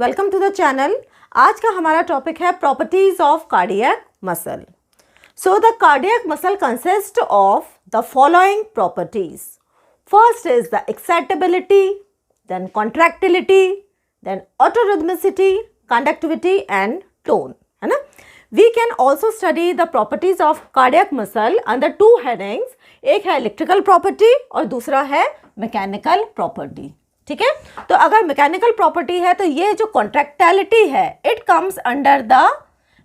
Welcome to the channel. आज का हमारा टॉपिक है properties of cardiac muscle. So the cardiac muscle consist of the following properties. First is the excitability, then contractility, then autorhythmicity, conductivity and tone, है ना। We can also study the properties of cardiac muscle under two headings. एक है electrical property और दूसरा है mechanical property. ठीक है, तो अगर मैकेनिकल प्रॉपर्टी है तो ये जो कॉन्ट्रैक्टिलिटी है it comes under the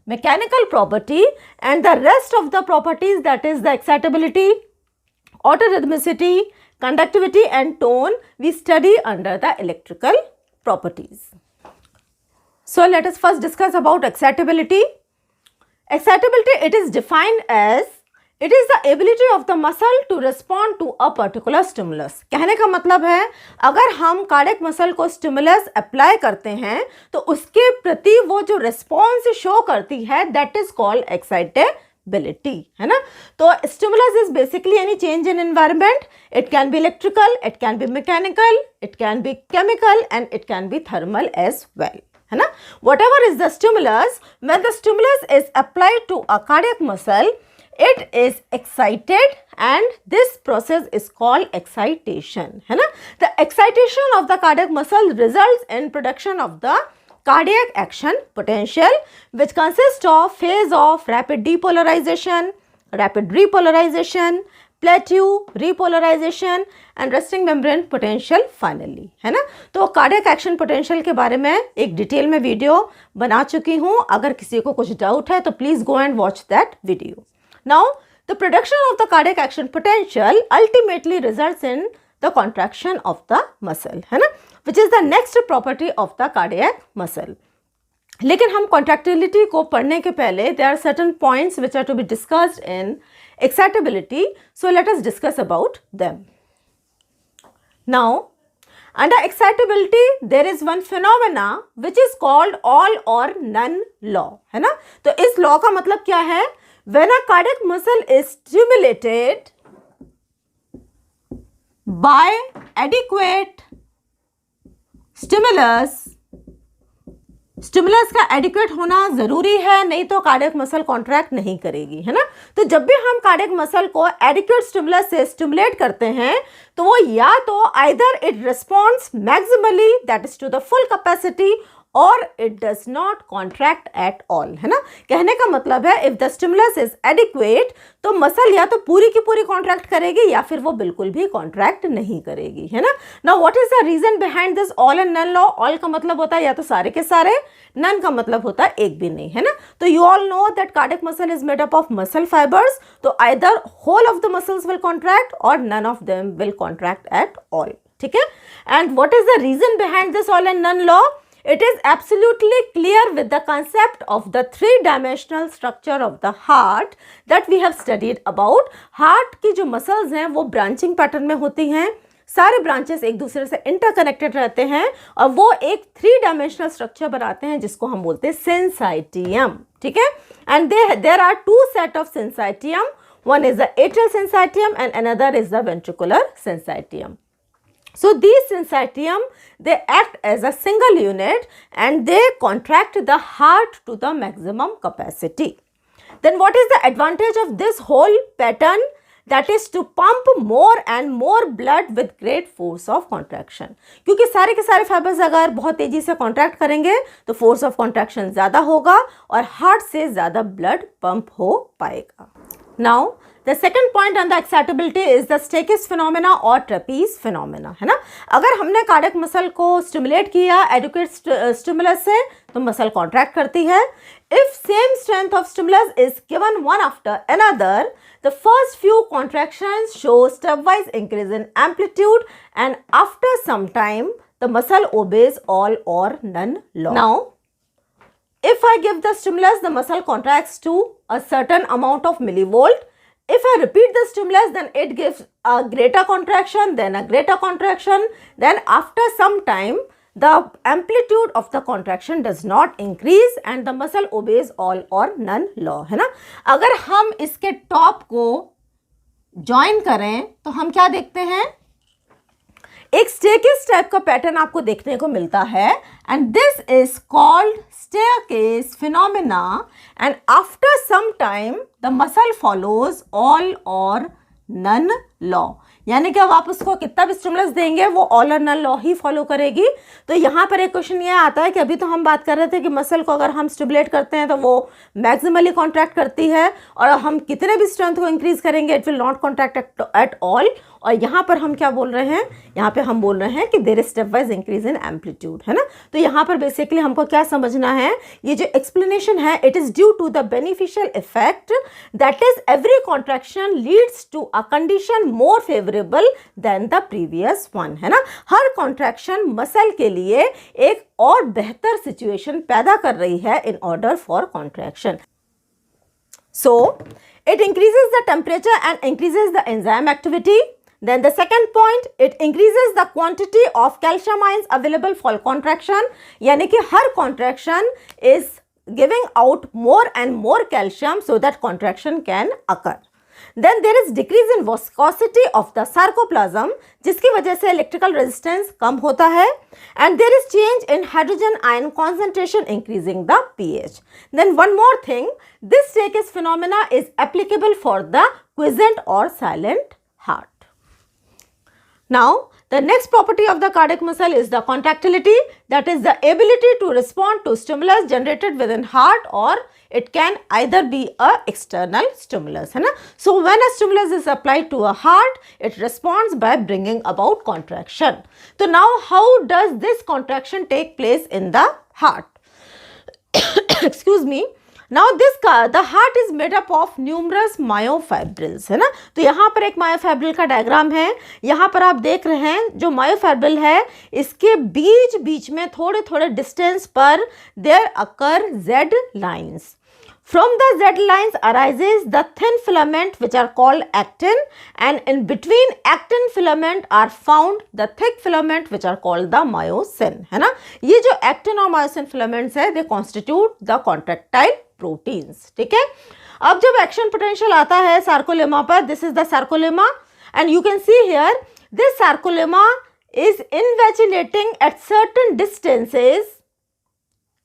mechanical property and the rest of the properties that is the excitability, autorhythmicity, conductivity and tone we study under the electrical properties. So let us first discuss about excitability. Excitability, it is defined as it is the ability of the muscle to respond to a particular stimulus। कहने का मतलब है अगर हम cardiac muscle को stimulus apply करते हैं तो उसके प्रति वो जो रिस्पॉन्स शो करती है दैट इज कॉल्ड एक्साइटेबिलिटी, है ना। तो stimulus is basically any change in environment. It can be electrical, it can be mechanical, it can be chemical and it can be thermal as well, है ना। Whatever is the stimulus, when the stimulus is applied to a cardiac muscle, it is excited and this process is called excitation, है ना। The excitation of the cardiac muscle results in production of the cardiac action potential, which consists of phase of rapid depolarization, rapid repolarization, plateau, repolarization and resting membrane potential finally, है ना। तो cardiac action potential के बारे में एक detail में video बना चुकी हूँ। अगर किसी को कुछ डाउट है तो please go and watch that video. Now the production of the cardiac action potential ultimately results in the contraction of the muscle, है ना, which is the next property of the cardiac muscle. लेकिन हम contractility को पढ़ने के पहले there are certain points which are to be discussed in excitability, so let us discuss about them. Now, under excitability there is one phenomena which is called all or none law, है ना। तो इस law का मतलब क्या है? When a cardiac muscle is stimulated by adequate stimulus, stimulus का adequate होना जरूरी है, नहीं तो कार्डियक मसल कॉन्ट्रैक्ट नहीं करेगी, है ना। तो जब भी हम कार्डियक मसल को एडिक्वेट स्टिमुलस से स्टिमुलेट करते हैं तो वो या तो either it responds maximally that is to the full capacity और it does not contract at all, है ना। कहने का मतलब है if the stimulus is adequate तो मसल या तो पूरी की पूरी कॉन्ट्रैक्ट करेगी या फिर वो बिल्कुल भी कॉन्ट्रैक्ट नहीं करेगी, है ना। Now what is the reason behind this all and none law? All का मतलब होता है या तो सारे के सारे, नन का मतलब होता है एक भी नहीं, है ना। तो you all know that cardiac muscle is made up of muscle fibres, तो either whole of the muscles will contract और none of them will contract at all, ठीक है। And what is the reason behind this all and none law? It is absolutely clear with the concept of the three-dimensional structure of the heart that we have studied about. Heart की जो muscles हैं वो branching pattern में होती हैं, सारे branches एक दूसरे से interconnected रहते हैं और वो एक three-dimensional structure बनाते हैं जिसको हम बोलते हैं syncytium, ठीक है। And there are two set of syncytium. One is the atrial syncytium and another is the ventricular syncytium. So these syncytium, they act as a single unit and they contract the heart to the maximum capacity. Then what is the advantage of this whole pattern? That is to pump more and more blood with great force of contraction. क्योंकि सारे के सारे fibres अगर बहुत तेजी से contract करेंगे तो फोर्स ऑफ कॉन्ट्रैक्शन ज़्यादा होगा और हार्ट से ज़्यादा ब्लड पंप हो पाएगा। Now the second point on the excitability is the Stakes phenomena और trapeze phenomena, है ना। अगर हमने कार्डियक मसल को स्टिमुलेट किया एडिक्वेट स्टिमुलस से तो मसल कॉन्ट्रैक्ट करती है। If same strength of stimulus is given one after another the first few contractions show stepwise increase in amplitude and after some time the muscle obeys all or none law. Now if I give the stimulus the muscle contracts to a certain amount of millivolt. If I repeat the stimulus then it gives a greater contraction, then a greater contraction, then after some time the amplitude of the contraction does not increase and the muscle obeys all or none law, है ना। अगर हम इसके top को join करें तो हम क्या देखते हैं? एक स्टेयरकेस टाइप का पैटर्न आपको देखने को मिलता है and this is called staircase phenomena and after some time the muscle follows all or none law, यानी कि अब आप उसको कितना भी स्टिमुलस देंगे वो all or none law he follow करेगी। तो यहाँ पर एक क्वेश्चन ये आता है कि अभी तो हम बात कर रहे थे कि मसल को अगर हम स्टिमुलेट करते हैं तो वो मैक्सिमली कॉन्ट्रैक्ट करती है और हम कितने भी स्ट्रेंथ को इंक्रीज करेंगे it will not contract at all. और यहाँ पर हम क्या बोल रहे हैं, यहाँ पे हम बोल रहे हैं कि there is stepwise increase in amplitude, है ना। तो यहाँ पर बेसिकली हमको क्या समझना है, ये जो एक्सप्लेनेशन है it is due to the beneficial effect that is every contraction leads to a condition more favourable than the previous one, है ना। हर कॉन्ट्रैक्शन मसल के लिए एक और बेहतर सिचुएशन पैदा कर रही है in order for contraction. So it increases the temperature and increases the enzyme activity. Then the second point, it increases the quantity of calcium ions available for contraction, यानी कि हर contraction is giving out more and more calcium so that contraction can occur. Then there is decrease in viscosity of the sarcoplasm, जिसकी वजह से electrical resistance कम होता है and there is change in hydrogen ion concentration increasing the pH. Then one more thing, this staircase phenomena is applicable for the quiescent or silent heart. Now, the next property of the cardiac muscle is the contractility, that is the ability to respond to stimulus generated within heart or it can either be a external stimulus, है ना। So when a stimulus is applied to a heart, it responds by bringing about contraction. So now how does this contraction take place in the heart? Excuse me. Now the heart is made up of numerous myofibrils, है ना। तो यहाँ पर एक myofibril का diagram है, यहाँ पर आप देख रहे हैं जो मायोफाइब्रिल है इसके बीच बीच में थोड़े थोड़े डिस्टेंस पर there occur Z lines. From the Z lines arises the thin filament which are called actin and in between actin filament are found the thick filament which are called the myosin, है ना। ये जो actin और myosin filaments है they constitute the contractile proteins, ठीक है। अब जब एक्शन पोटेंशियल आता है सार्कोलेमा पर, this is the sarcolemma and you can see here this sarcolemma is invaginating at certain distances,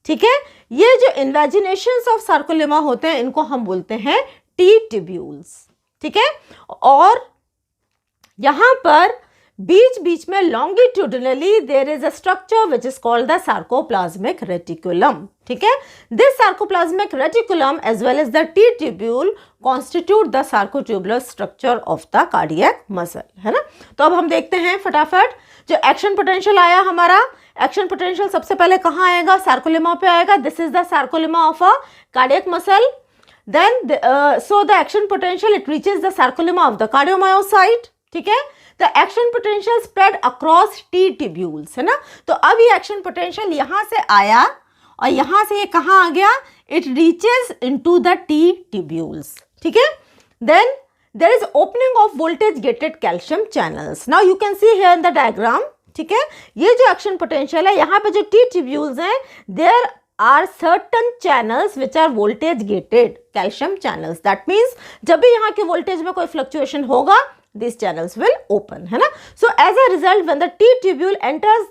ठीक है। ये जो इन्वेजिनेशंस ऑफ सार्कोलेमा होते हैं इनको हम बोलते हैं टी ट्यूब्यूल्स, ठीक है। और यहां पर बीच बीच में longitudinally there is a structure which is called the sarcoplasmic reticulum, ठीक है। This sarcoplasmic reticulum as well as the T tubule constitute the sarcotubular structure of the cardiac muscle, है ना। तो अब हम देखते हैं फटाफट जो एक्शन पोटेंशियल आया हमारा, एक्शन पोटेंशियल सबसे पहले कहाँ आएगा, सार्कोलेमा पे आएगा। This is the sarcolemma of a cardiac muscle. Then so the action potential it reaches the sarcolemma of the cardiomyocyte, ठीक है। The action potential spread across T tubules, है ना। तो अब ये action potential यहाँ से आया और यहाँ से ये कहाँ आ गया, it reaches into the T tubules, ठीक है। Then there is opening of voltage gated calcium channels. Now you can see here in the diagram, ठीक है। ये जो action potential है यहाँ पे जो T tubules हैं there are certain channels which are voltage gated calcium channels. That means जब भी यहाँ के voltage में कोई fluctuation होगा these channels will open, है ना। So as a result when the T tubule enters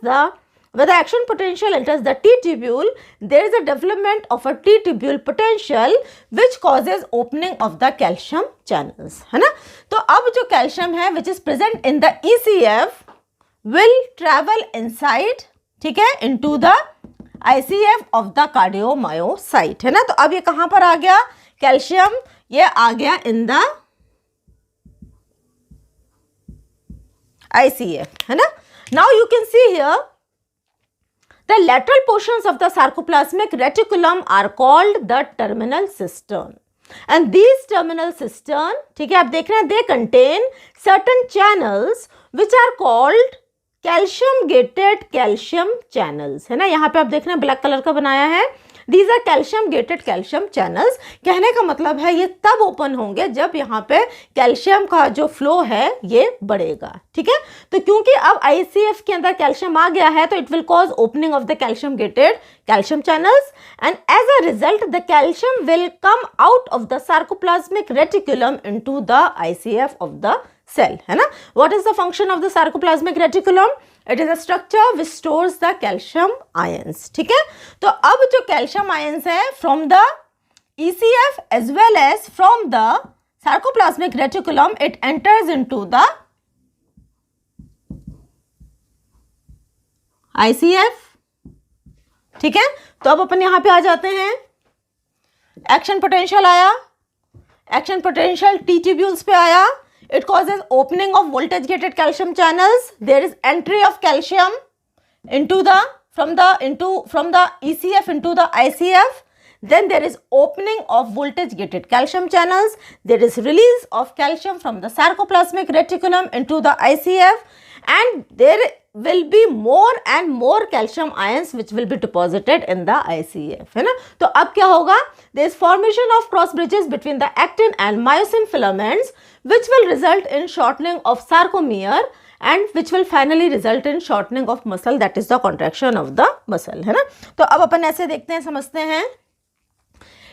when the action potential enters the T tubule, there is a development of a T tubule potential which causes opening of the calcium channels, है ना। तो अब जो calcium है which is present in the ECF will travel inside, ठीक है, into the ICF of the cardiomyocyte, है ना। तो अब ये कहाँ पर आ गया कैल्शियम, ये आ गया in the ICF, है ना। Now you can see here the lateral portions of the sarcoplasmic reticulum are called the terminal cistern and these terminal cistern, ठीक है, आप देख रहे हैं they contain certain channels which are called calcium gated calcium channels, है ना। यहाँ पे आप देख रहे हैं ब्लैक कलर का बनाया है, these are calcium gated calcium channels. कहने का मतलब है ये तब ओपन होंगे जब यहाँ पे कैल्शियम का जो फ्लो है ये बढ़ेगा, ठीक है। तो क्योंकि अब ICF के अंदर कैल्शियम आ गया है तो it will cause opening of the calcium gated calcium channels and as a result the calcium will come out of the sarcoplasmic reticulum into the ICF of the cell, है ना. What is the function of the sarcoplasmic reticulum? It is a structure which stores the calcium ions. ठीक है. तो अब जो calcium ions है from the ECF as well as from the sarcoplasmic reticulum, it enters into the ICF. ठीक है. तो अब अपन यहां पे आ जाते हैं. एक्शन पोटेंशियल आया, एक्शन पोटेंशियल टी ट्यूब्यूल्स पे आया. It causes opening of voltage gated calcium channels. There is entry of calcium into the from the ECF into the ICF. Then there is opening of voltage gated calcium channels. There is release of calcium from the sarcoplasmic reticulum into the ICF, and there will be more and more calcium ions which will be deposited in the ICF, है ना. तो अब क्या होगा? There is formation of cross bridges between the actin and myosin filaments which will result in shortening of sarcomere and which will finally result in shortening of muscle, that is the contraction of the muscle, है ना. तो अब अपन ऐसे देखते हैं, समझते हैं.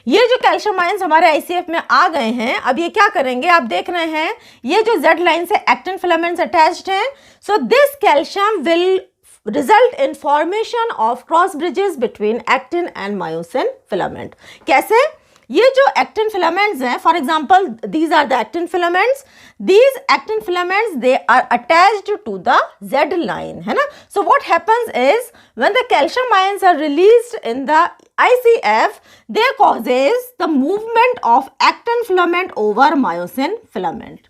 ये जो कैल्शियम आयंस हमारे आईसीएफ में आ गए हैं, अब ये क्या करेंगे? आप देख रहे हैं ये जो जेड लाइन से एक्टिन फिलामेंट्स अटैच्ड हैं. So this calcium will result in formation of cross bridges between actin and myosin filament. कैसे? ये जो actin filaments हैं, for example, these are the actin filaments. These actin filaments, they are attached to the Z line, है ना? So what happens is when the calcium ions are released in the ICF, they causes the movement of actin filament over myosin filament.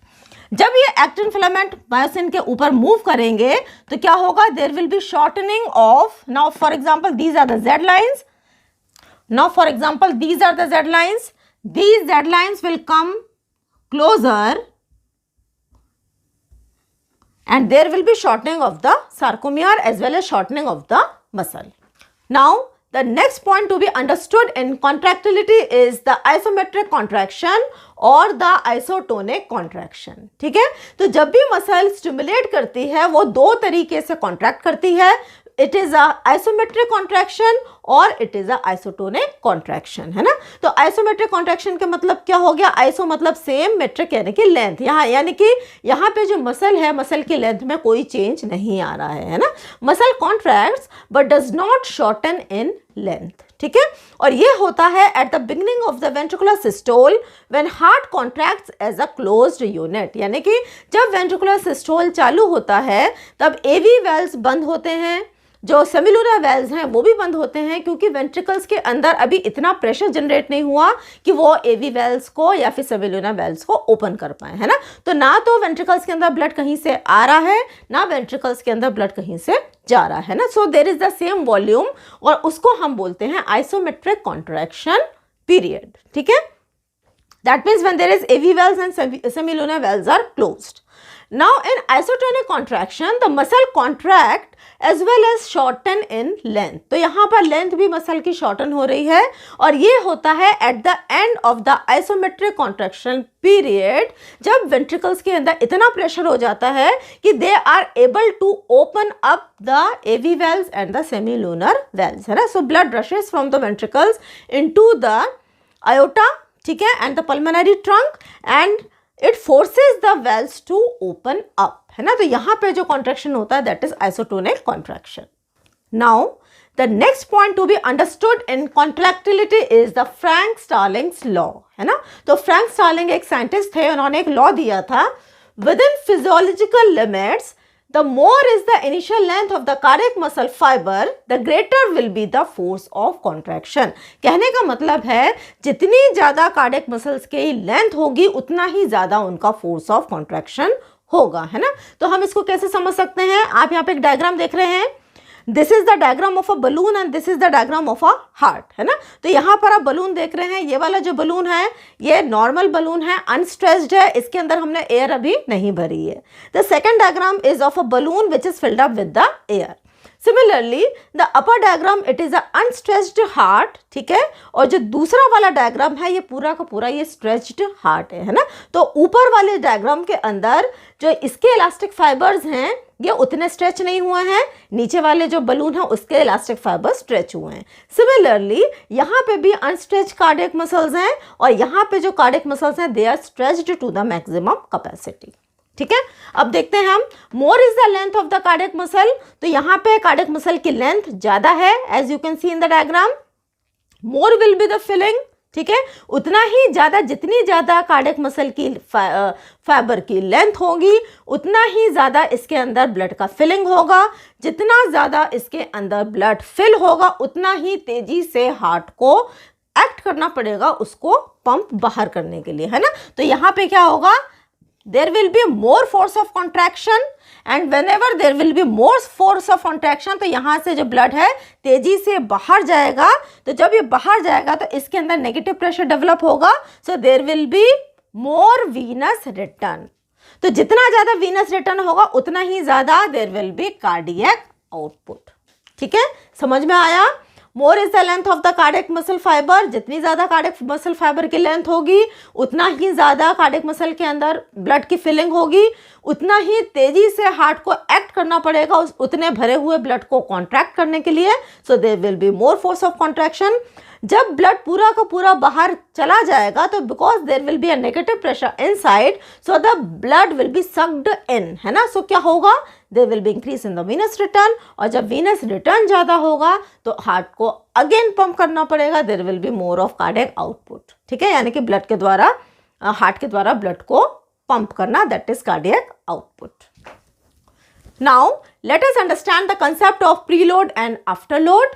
जब ये actin filament myosin के ऊपर move करेंगे तो क्या होगा? There will be shortening of, now for example these are the Z lines, now for example these are the Z lines, these Z lines will come closer and there will be shortening of the sarcomere as well as shortening of the muscle. Now the next point to be understood in contractility is the isometric contraction और the isotonic contraction. ठीक है? तो जब भी muscle stimulate करती है वो दो तरीके से कॉन्ट्रैक्ट करती है. It is a isometric contraction और it is a isotonic contraction, है ना. तो आइसोमेट्रिक कॉन्ट्रैक्शन का मतलब क्या हो गया? आइसो मतलब सेम, मेट्रिक यानी कि लेंथ. यहाँ यानी कि यहाँ पे जो मसल है, मसल की लेंथ में कोई चेंज नहीं आ रहा है ना. Muscle contracts but does not shorten in length. ठीक है? और ये होता है at the beginning of the ventricular systole when heart contracts as a closed unit. यानी कि जब वेंट्रिकुलर सिस्टोल चालू होता है तब एवी वेल्व्स बंद होते हैं, जो सेमिलुनर वेल्व्स हैं वो भी बंद होते हैं, क्योंकि वेंट्रिकल्स के अंदर अभी इतना प्रेशर जनरेट नहीं हुआ कि वो एवी वेल्व्स को या फिर सेमिलुनर वेल्व्स को ओपन कर पाए, है ना. तो ना तो वेंट्रिकल्स के अंदर ब्लड कहीं से आ रहा है, ना वेंट्रिकल्स के अंदर ब्लड कहीं से जा रहा है ना. So there is the same volume और उसको हम बोलते हैं आइसोमेट्रिक कॉन्ट्रैक्शन पीरियड. ठीक है? That means when there is AV valves and semilunar valves are closed. Now in isotonic contraction the muscle contract as well as shorten in length. तो यहाँ पर लेंथ भी मसल की शॉर्टन हो रही है और ये होता है at the end of the isometric contraction period, जब वेंट्रिकल्स के अंदर इतना प्रेशर हो जाता है कि they are able to open up the AV valves and the semilunar valves, है ना. So blood rushes from the ventricles into the aorta, ठीक है, and the pulmonary trunk and it forces the valves to open up, है ना. तो यहाँ पे जो कॉन्ट्रैक्शन होता है that is isotonic contraction. Now the next point to be understood in contractility is the Frank Starling's law, है ना. तो फ्रैंक स्टार्लिंग एक साइंटिस्ट थे, उन्होंने एक लॉ दिया था, with in physiological limits the more is the initial length of the cardiac muscle fiber, the greater will be the force of contraction. कहने का मतलब है जितनी ज़्यादा cardiac muscles की लेंथ होगी उतना ही ज़्यादा उनका force of contraction होगा, है ना. तो हम इसको कैसे समझ सकते हैं? आप यहाँ पे एक डायग्राम देख रहे हैं. This is the diagram of a balloon and this is the diagram of a heart, है ना. तो यहाँ पर आप बलून देख रहे हैं. ये वाला जो बलून है ये नॉर्मल बलून है, अनस्ट्रेच्ड है, इसके अंदर हमने एयर अभी नहीं भरी है. The second diagram is of a balloon which is filled up with the air. Similarly the upper diagram it is a unstretched heart, ठीक है, और जो दूसरा वाला डायग्राम है ये पूरा का पूरा ये स्ट्रेच्ड हार्ट है ना. तो ऊपर वाले डायग्राम के अंदर जो इसके इलास्टिक फाइबर्स हैं ये उतने स्ट्रेच नहीं हुए हैं, नीचे वाले जो बलून है उसके इलास्टिक फाइबर स्ट्रेच हुए हैं. सिमिलरली यहाँ पे भी अनस्ट्रेच कार्डियक मसल्स हैं और यहाँ पे जो कार्डियक मसल्स हैं they are stretched to the maximum capacity. ठीक है। अब देखते हैं हम, more is the length of the cardiac muscle, तो यहाँ पे कार्डियक मसल की लेंथ ज्यादा है, as you can see in the diagram. More will be the filling, ठीक है, उतना ही ज्यादा, जितनी ज्यादा कार्डियक मसल की फाइबर की लेंथ होगी उतना ही ज्यादा इसके अंदर ब्लड का फिलिंग होगा। जितना ज्यादा इसके अंदर ब्लड फिल होगा उतना ही तेजी से हार्ट को एक्ट करना पड़ेगा उसको पंप बाहर करने के लिए, है ना। तो यहाँ पे क्या होगा, there will be more force of contraction and whenever there will be more force of contraction, तो यहाँ से जो ब्लड है तेजी से बाहर जाएगा, तो जब ये बाहर जाएगा तो इसके अंदर नेगेटिव प्रेशर डेवलप होगा, so there will be more venous return। तो जितना ज़्यादा venous return होगा उतना ही ज़्यादा there will be cardiac output। ठीक है, समझ में आया। मोर is the length of the cardiac muscle fibre, जितनी ज्यादा कार्डियक मसल फाइबर की लेंथ होगी उतना ही ज्यादा कार्डियक मसल के अंदर ब्लड की फिलिंग होगी, उतना ही तेजी से हार्ट को एक्ट करना पड़ेगा उस उतने भरे हुए ब्लड को कॉन्ट्रैक्ट करने के लिए। So there will be more force of contraction. जब ब्लड पूरा का पूरा बाहर चला जाएगा तो because there will be a negative pressure inside, so the blood will be sucked in, है ना। सो क्या होगा, there will be increase in the venous return, और जब वीनस रिटर्न ज़्यादा होगा तो हार्ट को अगेन पंप करना पड़ेगा, there will be more of cardiac output. ठीक है, यानी कि ब्लड के द्वारा, हार्ट के द्वारा ब्लड को पंप करना, that is cardiac output. Now let us understand the concept of preload and afterload.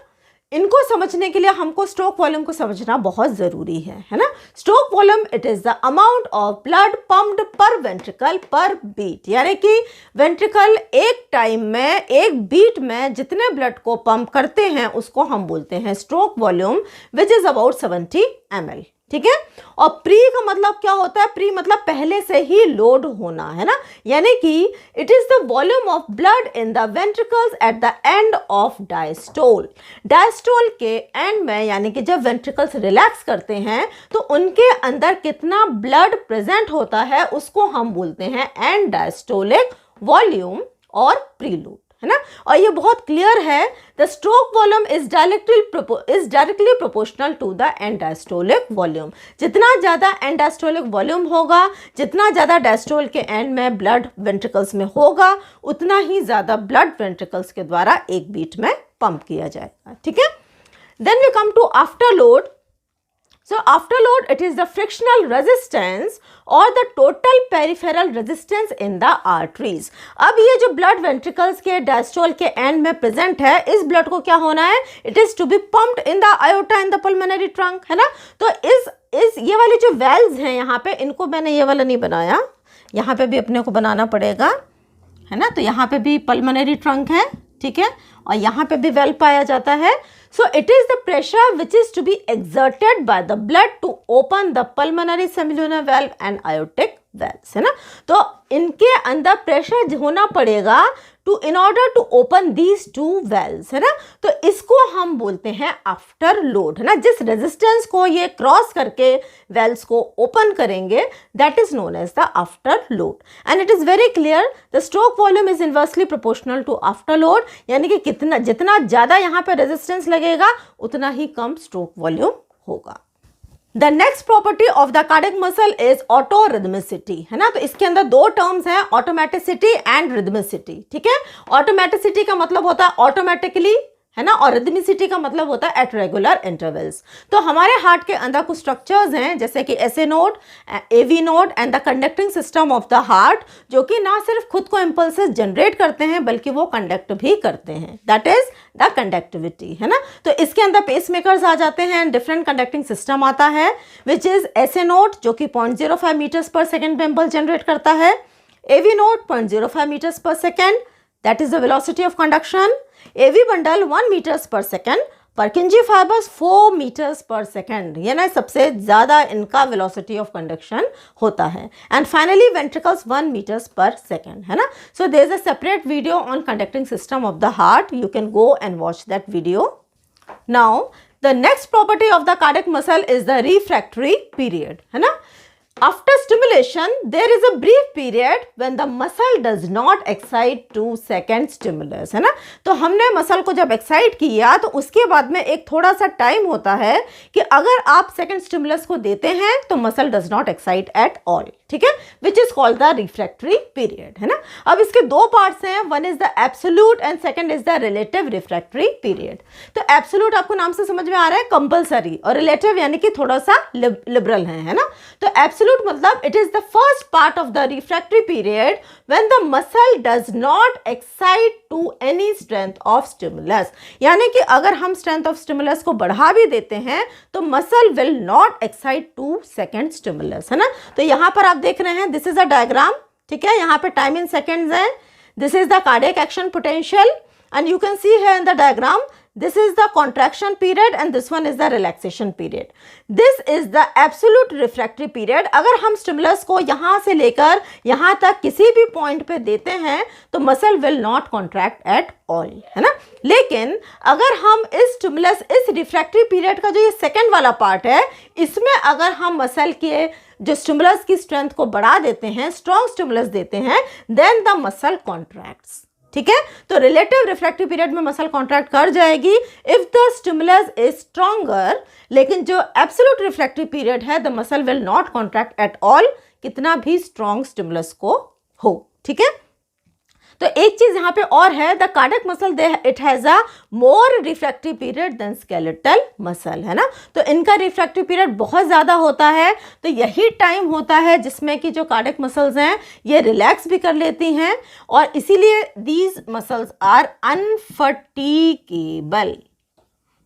इनको समझने के लिए हमको स्ट्रोक वॉल्यूम को समझना बहुत ज़रूरी है ना। Stroke volume it is the amount of blood pumped पर वेंट्रिकल पर बीट, यानी कि वेंट्रिकल एक टाइम में, एक बीट में जितने ब्लड को पंप करते हैं उसको हम बोलते हैं stroke volume, which is about 70 ml। ठीक है, और प्री का मतलब क्या होता है, प्री मतलब पहले से ही लोड होना, है ना, यानी कि it is the volume of blood in the ventricles eight the end of diastole. Diastole के एंड में, यानी कि जब वेंट्रिकल्स रिलैक्स करते हैं तो उनके अंदर कितना ब्लड प्रेजेंट होता है उसको हम बोलते हैं एंड डायस्टोलिक वॉल्यूम और प्रीलोड, है ना। और ये बहुत क्लियर है, the stroke volume is directly proportional to the end diastolic volume. जितना ज़्यादा एंड डायस्टोलिक वॉल्यूम होगा, जितना ज़्यादा डायस्टोल के एंड में ब्लड वेंट्रिकल्स में होगा उतना ही ज़्यादा ब्लड वेंट्रिकल्स के द्वारा एक बीट में पंप किया जाएगा। ठीक है, then we come to afterload. So afterload, it is the frictional resistance or the total peripheral resistance in the arteries। अब ये जो blood ventricles के diastole के end में present है, इस blood को क्या होना है, it is to be pumped in the aorta and the pulmonary trunk, है ना। तो इस ये वाली जो valves हैं यहाँ पे, इनको मैंने ये वाला नहीं बनाया, यहाँ पे भी अपने को बनाना पड़ेगा, है ना। तो यहाँ पे भी pulmonary trunk है, ठीक है, और यहाँ पे भी valve पाया जाता है। So it is the pressure which is to be exerted by the blood to open the pulmonary semilunar valve and aortic valves, है ना। तो इनके अंदर प्रेशर होना पड़ेगा in order to open these two valves, है ना। तो इसको हम बोलते हैं आफ्टर लोड, है ना। जिस रेजिस्टेंस को ये क्रॉस करके वेल्व्स को ओपन करेंगे that is known as the after load. And it is very clear, the stroke volume is inversely proportional to after load, यानी कि जितना ज़्यादा यहाँ पे रेजिस्टेंस लगेगा उतना ही कम स्ट्रोक वॉल्यूम होगा। The next property of the cardiac muscle is autorhythmicity, है ना। तो इसके अंदर दो टर्म्स हैं, ऑटोमेटिसिटी एंड रिदमिसिटी। ठीक है, ऑटोमेटिसिटी का मतलब होता है ऑटोमेटिकली, है ना, और रिदमिसिटी का मतलब होता है एट रेगुलर इंटरवल्स। तो हमारे हार्ट के अंदर कुछ स्ट्रक्चर्स हैं जैसे कि SA node, AV node and the conducting system of the heart, जो कि ना सिर्फ खुद को इम्पल्सेस जनरेट करते हैं बल्कि वो कंडक्ट भी करते हैं, दैट इज द कंडक्टिविटी, है ना। तो इसके अंदर पेसमेकर्स आ जाते हैं, डिफरेंट कंडक्टिंग सिस्टम आता है विच इज एसए नोड जो कि 0.05 मीटर्स पर सेकेंड पे इम्पल्स जनरेट करता है, एवी नोड 0.05 मीटर्स पर second, that is the velocity of conduction, AV bundle 1 meters per second, Purkinje fibers 4 meters per second, ये ना सबसे ज़्यादा इनका velocity of conduction होता है, and finally ventricles 1 meters per second, है ना। So there is a separate video on conducting system of the heart, you can go and watch that video. Now the next property of the cardiac muscle is the refractory period, है ना। After stimulation, there is a brief period when the muscle does not excite to second stimulus, है ना। तो हमने muscle को जब excite किया तो उसके बाद में एक थोड़ा सा टाइम होता है कि अगर आप सेकंड स्टिमुलस को देते हैं तो muscle does not excite eight all, ठीक है, विच is called the refractory period, है ना। अब इसके दो पार्ट्स हैं, one is the absolute and second is the relative refractory period. तो एब्सोल्यूट आपको नाम से समझ में आ रहा है कंपलसरी, और रिलेटिव यानी कि थोड़ा सा लिबरल है ना। तो एब्सोल्यूट मतलब it is the first part of the refractory period when the muscle does not excite to any strength of stimulus, यानी कि अगर हम स्ट्रेंथ ऑफ स्टिमुलस को बढ़ा भी देते हैं तो muscle will not excite to second stimulus, है ना। तो यहां पर आप देख रहे हैं, दिस इज अ डायग्राम, ठीक है, यहाँ पे टाइम इन सेकेंड्स है, this is the cardiac action potential and you can see here in the diagram this is the contraction period and this one is the relaxation period. This is the absolute refractory period. अगर हम stimulus को यहाँ से लेकर यहाँ तक किसी भी पॉइंट पे देते हैं तो muscle will not contract at all, है ना। लेकिन अगर हम इस स्टिमुलस, इस रिफ्रैक्टरी पीरियड का जो ये सेकेंड वाला पार्ट है, इसमें अगर हम मसल के जो स्टिमुलस की स्ट्रेंथ को बढ़ा देते हैं, स्ट्रॉन्ग स्टिमुलस देते हैं, देन द मसल कॉन्ट्रैक्ट्स, ठीक है। तो रिलेटिव रिफ्रैक्टिव पीरियड में मसल कॉन्ट्रैक्ट कर जाएगी if the stimulus is stronger, लेकिन जो एब्सोल्यूट रिफ्रैक्टिव पीरियड है the muscle will not contract at all, कितना भी स्ट्रॉन्ग स्टिमुलस को हो, ठीक है। तो एक चीज यहां पे और है, the cardiac muscle it has a more refractive period than skeletal muscle, है ना। तो इनका रिफ्रैक्टिव पीरियड बहुत ज्यादा होता है, तो यही टाइम होता है जिसमें कि जो कार्डियक मसल्स हैं ये रिलैक्स भी कर लेती हैं, और इसीलिए दीज मसल्स आर अनफटीकेबल,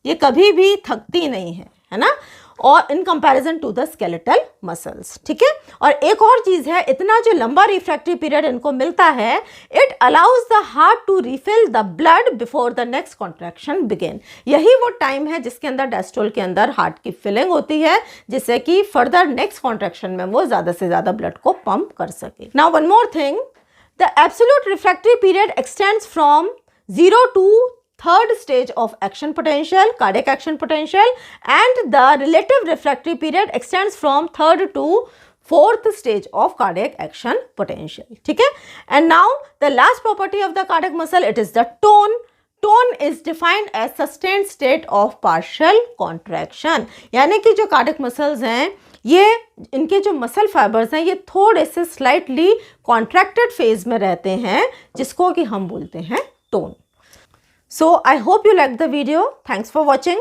ये कभी भी थकती नहीं है ना, और in comparison to the skeletal muscles, ठीक है। और एक और चीज है, इतना जो लंबा रिफ्रैक्टिव पीरियड इनको मिलता है, it allows the heart to refill the blood before the next contraction begin. यही वो टाइम है जिसके अंदर डायस्टोल के अंदर हार्ट की फिलिंग होती है, जिससे कि फर्दर नेक्स्ट कॉन्ट्रैक्शन में वो ज्यादा से ज्यादा ब्लड को पंप कर सके। Now one more thing, the absolute refractive period extends from 0 to third stage of action potential, cardiac action potential, and the relative refractory period extends from third to fourth stage of cardiac action potential, ठीक है। And now the last property of the cardiac muscle, it is the tone. Tone is defined as sustained state of partial contraction, यानी कि जो cardiac muscles हैं ये, इनके जो muscle fibres हैं ये थोड़े से स्लाइटली कॉन्ट्रैक्टेड फेज में रहते हैं, जिसको कि हम बोलते हैं tone. So I hope you liked the video. Thanks for watching.